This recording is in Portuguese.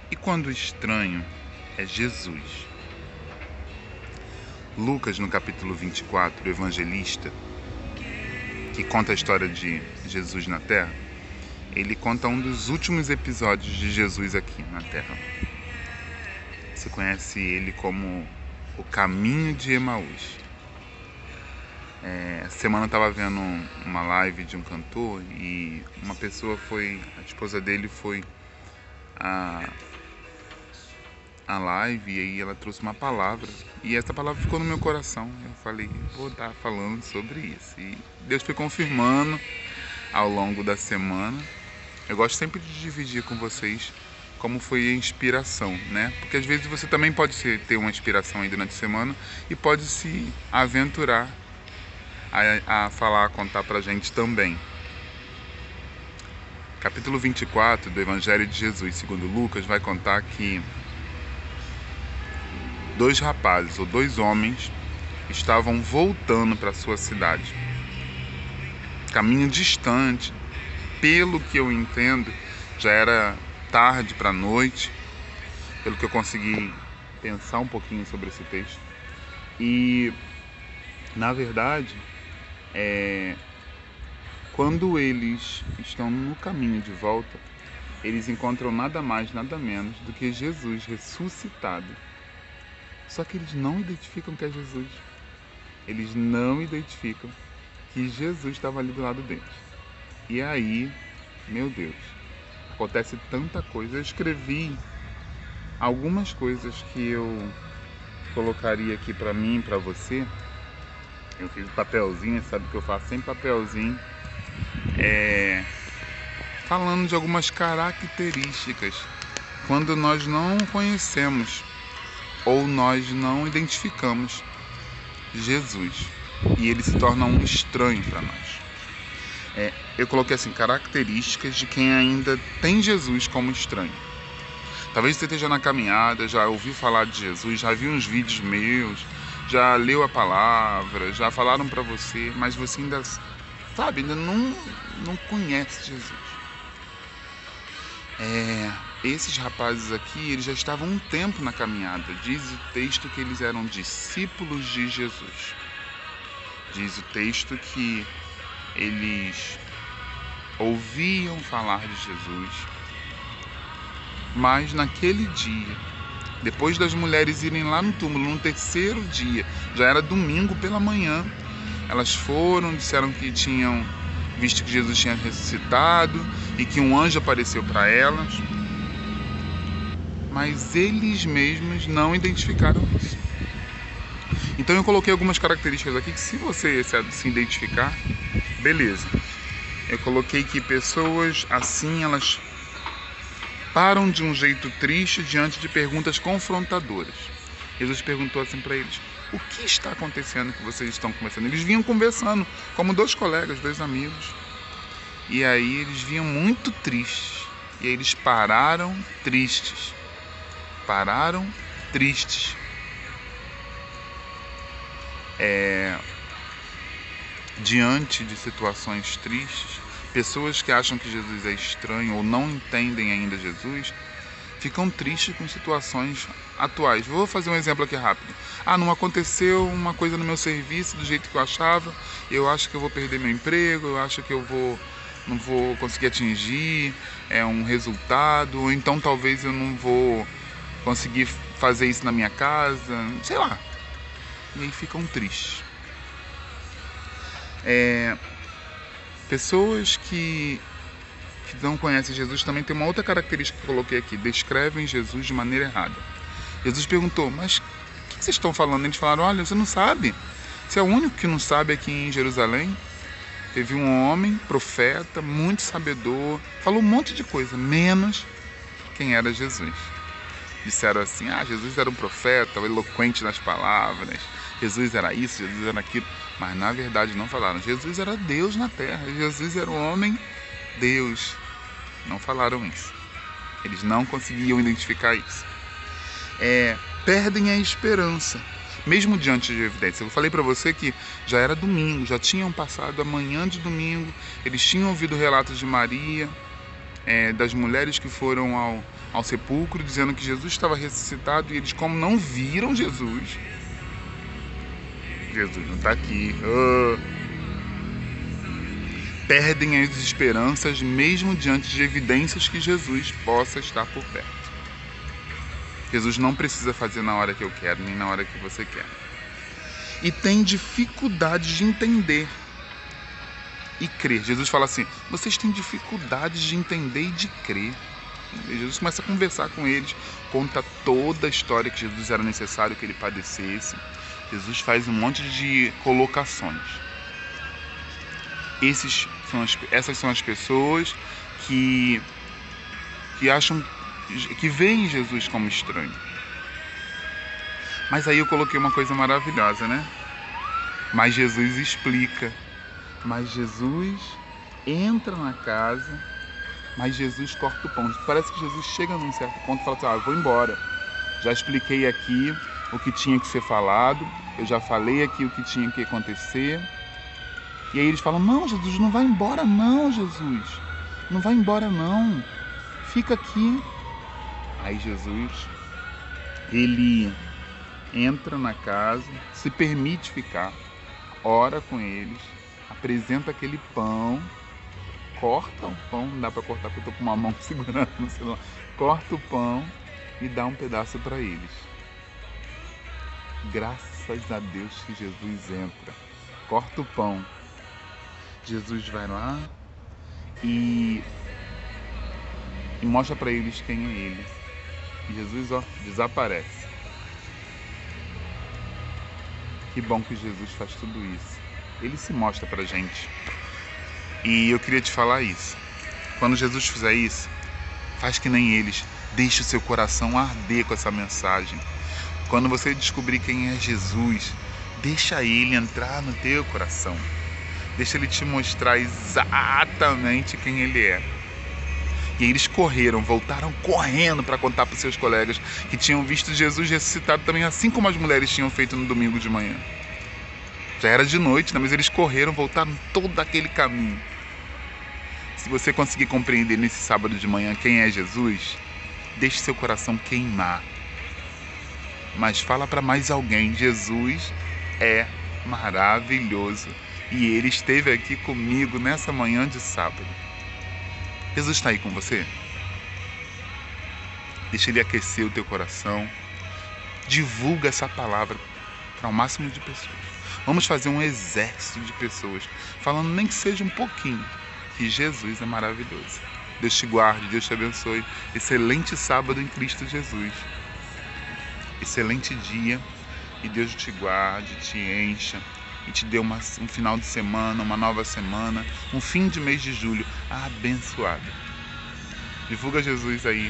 E quando o estranho é Jesus? Lucas, no capítulo 24, o evangelista, que conta a história de Jesus na Terra, ele conta um dos últimos episódios de Jesus aqui na Terra. Você conhece ele como o caminho de Emaús. Essa semana eu estava vendo uma live de um cantor e uma pessoa a esposa dele foi a live e aí ela trouxe uma palavra e essa palavra ficou no meu coração. Eu falei, vou estar falando sobre isso. E Deus foi confirmando ao longo da semana. Eu gosto sempre de dividir com vocês como foi a inspiração, né? Porque às vezes você também pode ter uma inspiração aí durante a semana e pode se aventurar a falar, a contar pra gente também. Capítulo 24 do Evangelho de Jesus, segundo Lucas, vai contar que dois rapazes ou dois homens estavam voltando para sua cidade. Caminho distante, pelo que eu entendo, já era tarde para noite, pelo que eu consegui pensar um pouquinho sobre esse texto. E, na verdade, quando eles estão no caminho de volta, eles encontram nada mais, nada menos do que Jesus ressuscitado. Só que eles não identificam que é Jesus. Eles não identificam que Jesus estava ali do lado deles. E aí, meu Deus, acontece tanta coisa. Eu escrevi algumas coisas que eu colocaria aqui pra mim, pra você. Eu fiz papelzinho, sabe que eu faço sem papelzinho. Falando de algumas características quando nós não conhecemos ou nós não identificamos Jesus e ele se torna um estranho para nós. Eu coloquei assim, características de quem ainda tem Jesus como estranho. Talvez você esteja na caminhada, já ouviu falar de Jesus, já viu uns vídeos meus, já leu a palavra, já falaram para você, mas você ainda não conhece Jesus. Esses rapazes aqui, eles já estavam um tempo na caminhada. Diz o texto que eles eram discípulos de Jesus. Diz o texto que eles ouviam falar de Jesus. Mas naquele dia, depois das mulheres irem lá no túmulo, no terceiro dia, já era domingo pela manhã, elas foram, disseram que tinham visto que Jesus tinha ressuscitado e que um anjo apareceu para elas, mas eles mesmos não identificaram isso. Então eu coloquei algumas características aqui que, se você se identificar, beleza. Eu coloquei que pessoas assim, elas param de um jeito triste diante de perguntas confrontadoras. Jesus perguntou assim para eles: o que está acontecendo que vocês estão conversando? Eles vinham conversando como dois colegas, dois amigos. E aí eles vinham muito tristes. E aí eles pararam tristes. Diante de situações tristes, pessoas que acham que Jesus é estranho ou não entendem ainda Jesus, ficam tristes com situações atuais. Vou fazer um exemplo aqui rápido. Não aconteceu uma coisa no meu serviço do jeito que eu achava, eu acho que eu vou perder meu emprego, eu acho que não vou conseguir atingir um resultado, ou então talvez eu não vou conseguir fazer isso na minha casa, sei lá. E aí ficam tristes. Pessoas que não conhecem Jesus também tem uma outra característica que eu coloquei aqui: descrevem Jesus de maneira errada. Jesus perguntou: mas o que vocês estão falando? Eles falaram: olha, você não sabe, você é o único que não sabe aqui em Jerusalém. Teve um homem, profeta, muito sabedor, falou um monte de coisa, menos quem era Jesus. Disseram assim: Jesus era um profeta, eloquente nas palavras, Jesus era isso, Jesus era aquilo. Mas na verdade não falaram. Jesus era Deus na terra, Jesus era o homem Deus. Não falaram isso. Eles não conseguiam identificar isso. Perdem a esperança, mesmo diante de evidência. Eu falei para você que já era domingo, já tinham passado a manhã de domingo, eles tinham ouvido relatos de Maria, das mulheres que foram ao sepulcro, dizendo que Jesus estava ressuscitado, e eles, como não viram Jesus não está aqui, perdem as esperanças mesmo diante de evidências que Jesus possa estar por perto. Jesus não precisa fazer na hora que eu quero, nem na hora que você quer. E tem dificuldade de entender e crer. Jesus fala assim: vocês têm dificuldades de entender e de crer. Jesus começa a conversar com eles, conta toda a história que Jesus era necessário que ele padecesse. Jesus faz um monte de colocações. Essas são as pessoas que acham, que veem Jesus como estranho. Mas aí eu coloquei uma coisa maravilhosa, né? Mas Jesus explica. Mas Jesus entra na casa, mas Jesus corta o pão. Parece que Jesus chega num certo ponto e fala assim: eu vou embora. Já expliquei aqui o que tinha que ser falado, eu já falei aqui o que tinha que acontecer. E aí eles falam: não, Jesus, não vai embora não, Jesus. Não vai embora não. Fica aqui. Aí Jesus, ele entra na casa, se permite ficar, ora com eles, apresenta aquele pão, corta o pão, não dá para cortar porque eu tô com uma mão segurando no celular, corta o pão e dá um pedaço para eles. Graças a Deus que Jesus entra, corta o pão. Jesus vai lá e mostra para eles quem é ele. E Jesus, desaparece. Que bom que Jesus faz tudo isso. Ele se mostra pra gente. E eu queria te falar isso. Quando Jesus fizer isso, faz que nem eles. Deixe o seu coração arder com essa mensagem. Quando você descobrir quem é Jesus, deixa ele entrar no teu coração. Deixa ele te mostrar exatamente quem ele é. E aí eles voltaram correndo para contar para os seus colegas que tinham visto Jesus ressuscitado também, assim como as mulheres tinham feito no domingo de manhã. Já era de noite, né? Mas eles voltaram todo aquele caminho. Se você conseguir compreender nesse sábado de manhã quem é Jesus, deixe seu coração queimar. Mas fala para mais alguém: Jesus é maravilhoso. E ele esteve aqui comigo nessa manhã de sábado. Jesus está aí com você? Deixa ele aquecer o teu coração. Divulga essa palavra para o máximo de pessoas. Vamos fazer um exército de pessoas, falando nem que seja um pouquinho, que Jesus é maravilhoso. Deus te guarde, Deus te abençoe. Excelente sábado em Cristo Jesus. Excelente dia. E Deus te guarde, te encha e te dê um final de semana, uma nova semana, um fim de mês de julho abençoado. Divulga Jesus aí.